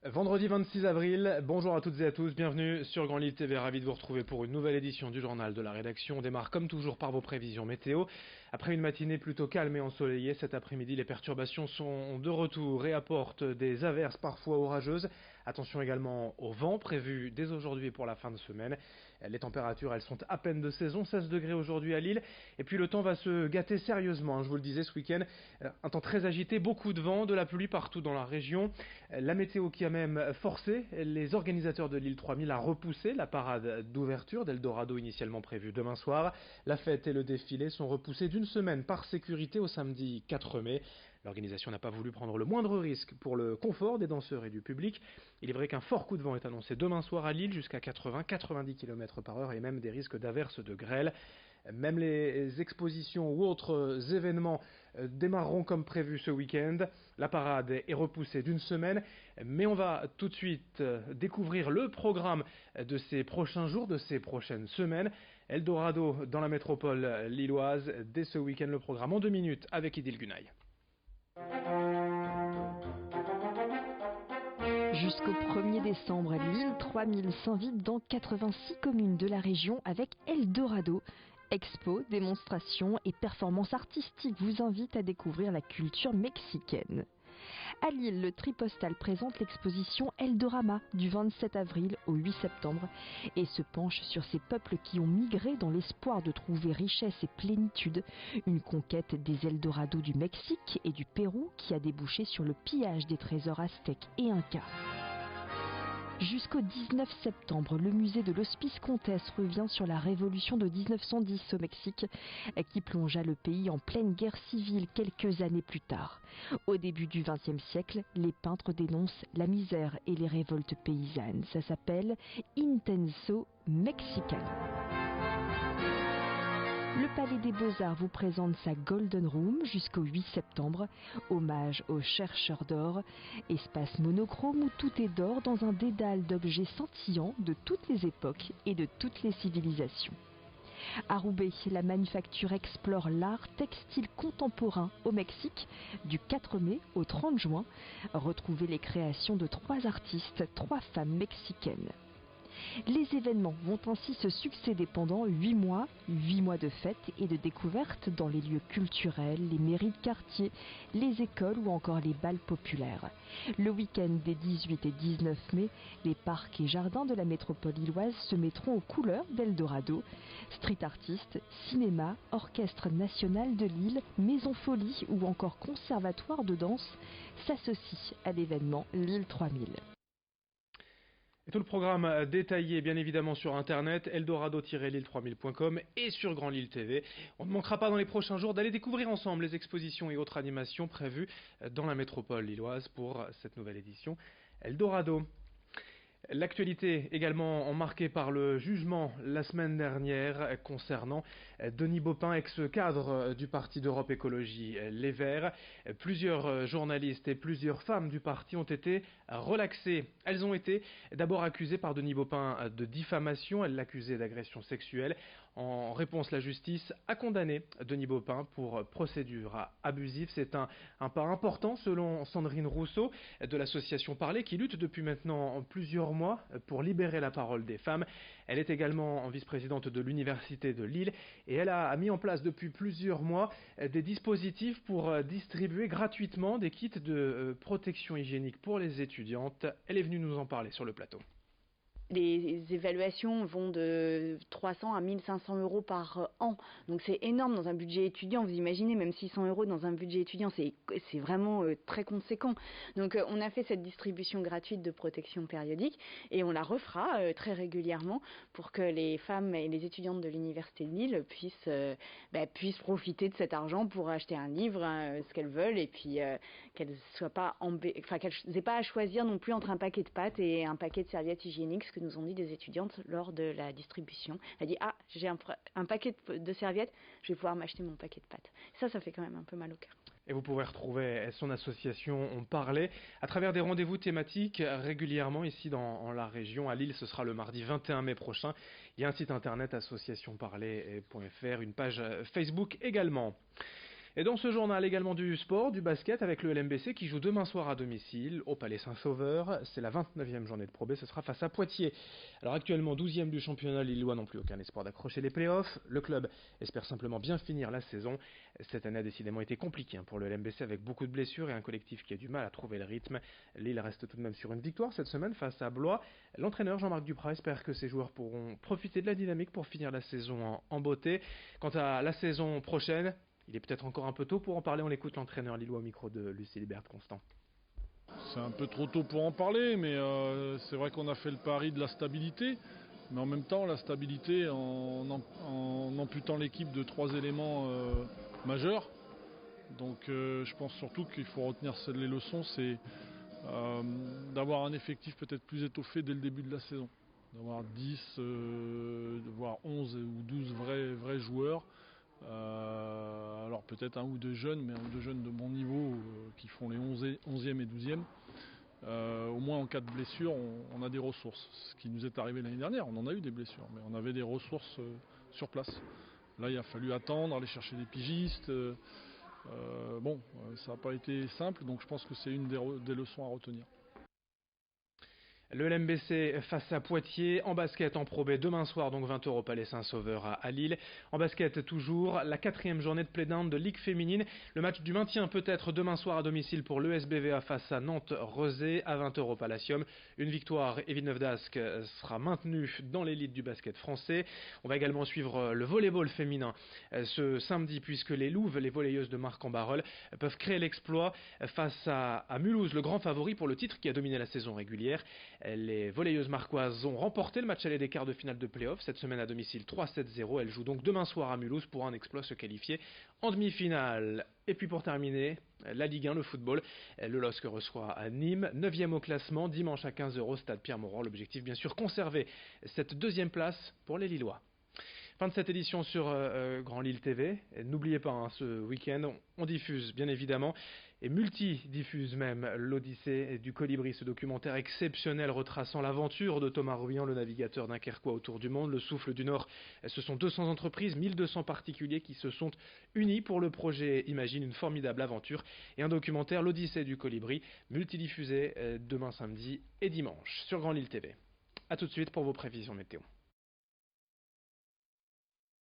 Vendredi 26 avril, bonjour à toutes et à tous, bienvenue sur Grand Lille TV, ravi de vous retrouver pour une nouvelle édition du journal de la rédaction. On démarre comme toujours par vos prévisions météo. Après une matinée plutôt calme et ensoleillée, cet après-midi les perturbations sont de retour et apportent des averses parfois orageuses. Attention également au vent prévu dès aujourd'hui et pour la fin de semaine. Les températures, elles sont à peine de saison, 16 degrés aujourd'hui à Lille. Et puis le temps va se gâter sérieusement, je vous le disais ce week-end. Un temps très agité, beaucoup de vent, de la pluie partout dans la région. La météo qui a même forcé les organisateurs de l'île 3000 à repousser la parade d'ouverture d'Eldorado initialement prévue demain soir. La fête et le défilé sont repoussés d'une semaine par sécurité au samedi 4 mai. L'organisation n'a pas voulu prendre le moindre risque pour le confort des danseurs et du public. Il est vrai qu'un fort coup de vent est annoncé demain soir à Lille jusqu'à 80-90 km/h et même des risques d'averses de grêle. Même les expositions ou autres événements démarreront comme prévu ce week-end. La parade est repoussée d'une semaine, mais on va tout de suite découvrir le programme de ces prochains jours, de ces prochaines semaines. Eldorado dans la métropole lilloise. Dès ce week-end, le programme en 2 minutes avec Idil Gunay. Jusqu'au 1er décembre, l'île 3000 s'invite dans 86 communes de la région avec Eldorado. Expo, démonstrations et performances artistiques vous invitent à découvrir la culture mexicaine. À Lille, le Tripostal présente l'exposition Eldorama du 27 avril au 8 septembre et se penche sur ces peuples qui ont migré dans l'espoir de trouver richesse et plénitude. Une conquête des Eldorados du Mexique et du Pérou qui a débouché sur le pillage des trésors aztèques et incas. Jusqu'au 19 septembre, le musée de l'Hospice Comtesse revient sur la révolution de 1910 au Mexique, qui plongea le pays en pleine guerre civile quelques années plus tard. Au début du XXe siècle, les peintres dénoncent la misère et les révoltes paysannes. Ça s'appelle Intenso Mexicano. Le Palais des Beaux-Arts vous présente sa Golden Room jusqu'au 8 septembre. Hommage aux chercheurs d'or. Espace monochrome où tout est d'or dans un dédale d'objets scintillants de toutes les époques et de toutes les civilisations. À Roubaix, la manufacture explore l'art textile contemporain au Mexique du 4 mai au 30 juin. Retrouvez les créations de 3 artistes, 3 femmes mexicaines. Les événements vont ainsi se succéder pendant 8 mois de fêtes et de découvertes dans les lieux culturels, les mairies de quartier, les écoles ou encore les bals populaires. Le week-end des 18 et 19 mai, les parcs et jardins de la métropole lilloise se mettront aux couleurs d'Eldorado. Street artistes, cinéma, orchestre national de Lille, maison folie ou encore conservatoire de danse s'associent à l'événement Lille 3000. Et tout le programme détaillé bien évidemment sur internet, eldorado-lille3000.com et sur Grand Lille TV. On ne manquera pas dans les prochains jours d'aller découvrir ensemble les expositions et autres animations prévues dans la métropole lilloise pour cette nouvelle édition Eldorado. L'actualité également marquée par le jugement la semaine dernière concernant Denis Baupin, ex-cadre du parti d'Europe Écologie Les Verts. Plusieurs journalistes et plusieurs femmes du parti ont été relaxées. Elles ont été d'abord accusées par Denis Baupin de diffamation. Elle l'accusait d'agression sexuelle. En réponse, la justice a condamné Denis Baupin pour procédure abusive. C'est un pas important selon Sandrine Rousseau de l'association Parler qui lutte depuis maintenant plusieurs mois pour libérer la parole des femmes. Elle est également vice-présidente de l'Université de Lille et elle a mis en place depuis plusieurs mois des dispositifs pour distribuer gratuitement des kits de protection hygiénique pour les étudiantes. Elle est venue nous en parler sur le plateau. Les évaluations vont de 300 à 1500 euros par an. Donc c'est énorme dans un budget étudiant. Vous imaginez, même 600 euros dans un budget étudiant, c'est vraiment très conséquent. Donc on a fait cette distribution gratuite de protection périodique et on la refera très régulièrement pour que les femmes et les étudiantes de l'Université de Lille puissent profiter de cet argent pour acheter un livre, ce qu'elles veulent, et puis qu'elles n'aient pas à choisir non plus entre un paquet de pâtes et un paquet de serviettes hygiéniques, ce que nous ont dit des étudiantes lors de la distribution. Elle a dit « Ah, j'ai un paquet de serviettes, je vais pouvoir m'acheter mon paquet de pâtes ». Ça fait quand même un peu mal au cœur. Et vous pouvez retrouver son association On Parlait à travers des rendez-vous thématiques régulièrement ici dans la région. À Lille, ce sera le mardi 21 mai prochain. Il y a un site internet associationparler.fr, une page Facebook également. Et dans ce journal également du sport, du basket avec le LMBC qui joue demain soir à domicile au Palais Saint-Sauveur. C'est la 29e journée de Pro B, ce sera face à Poitiers. Alors actuellement 12e du championnat, les Lillois n'ont plus aucun espoir d'accrocher les playoffs. Le club espère simplement bien finir la saison. Cette année a décidément été compliquée pour le LMBC avec beaucoup de blessures et un collectif qui a du mal à trouver le rythme. Lille reste tout de même sur une victoire cette semaine face à Blois. L'entraîneur Jean-Marc Duprat espère que ses joueurs pourront profiter de la dynamique pour finir la saison en beauté. Quant à la saison prochaine, il est peut-être encore un peu tôt pour en parler. On écoute l'entraîneur lillois au micro de Lucie Libert-Constant. C'est un peu trop tôt pour en parler, mais c'est vrai qu'on a fait le pari de la stabilité. Mais en même temps, la stabilité en amputant l'équipe de 3 éléments majeurs. Donc je pense surtout qu'il faut retenir les leçons, c'est d'avoir un effectif peut-être plus étoffé dès le début de la saison. D'avoir 10, voire 11 ou 12 vrais joueurs. Alors peut-être un ou deux jeunes, mais un ou deux jeunes de bon niveau qui font les 11e et 12e. Au moins en cas de blessure, on a des ressources. Ce qui nous est arrivé l'année dernière, on en a eu des blessures, mais on avait des ressources sur place. Là, il a fallu attendre, aller chercher des pigistes. Ça n'a pas été simple, donc je pense que c'est une des leçons à retenir. Le LMBC face à Poitiers, en basket en Pro B demain soir, donc 20h au Palais Saint-Sauveur à Lille. En basket toujours, la 4e journée de play-down de Ligue féminine. Le match du maintien peut-être demain soir à domicile pour l'ESBVA face à Nantes-Rezé à 20h au Palacium. Une victoire et Villeneuve d'Ascq sera maintenue dans l'élite du basket français. On va également suivre le volleyball féminin ce samedi puisque les Louves, les volleyeuses de Marc-en-Barœul, peuvent créer l'exploit face à Mulhouse, le grand favori pour le titre qui a dominé la saison régulière. Les volleyeuses marquoises ont remporté le match aller des quarts de finale de play-off cette semaine à domicile 3-7-0. Elles jouent donc demain soir à Mulhouse pour un exploit se qualifier en demi-finale. Et puis pour terminer, la Ligue 1, le football. Le LOSC reçoit à Nîmes, 9e au classement, dimanche à 15h au stade Pierre-Mauroy. L'objectif bien sûr conserver cette 2e place pour les Lillois. Fin de cette édition sur Grand Lille TV. N'oubliez pas, ce week-end, on diffuse bien évidemment et multi-diffuse même l'Odyssée du Colibri, ce documentaire exceptionnel retraçant l'aventure de Thomas Rouillan, le navigateur dunkerquois autour du monde. Le Souffle du Nord, ce sont 200 entreprises, 1200 particuliers qui se sont unis pour le projet Imagine, une formidable aventure et un documentaire, l'Odyssée du Colibri, multidiffusé demain samedi et dimanche sur Grand Lille TV. A tout de suite pour vos prévisions météo.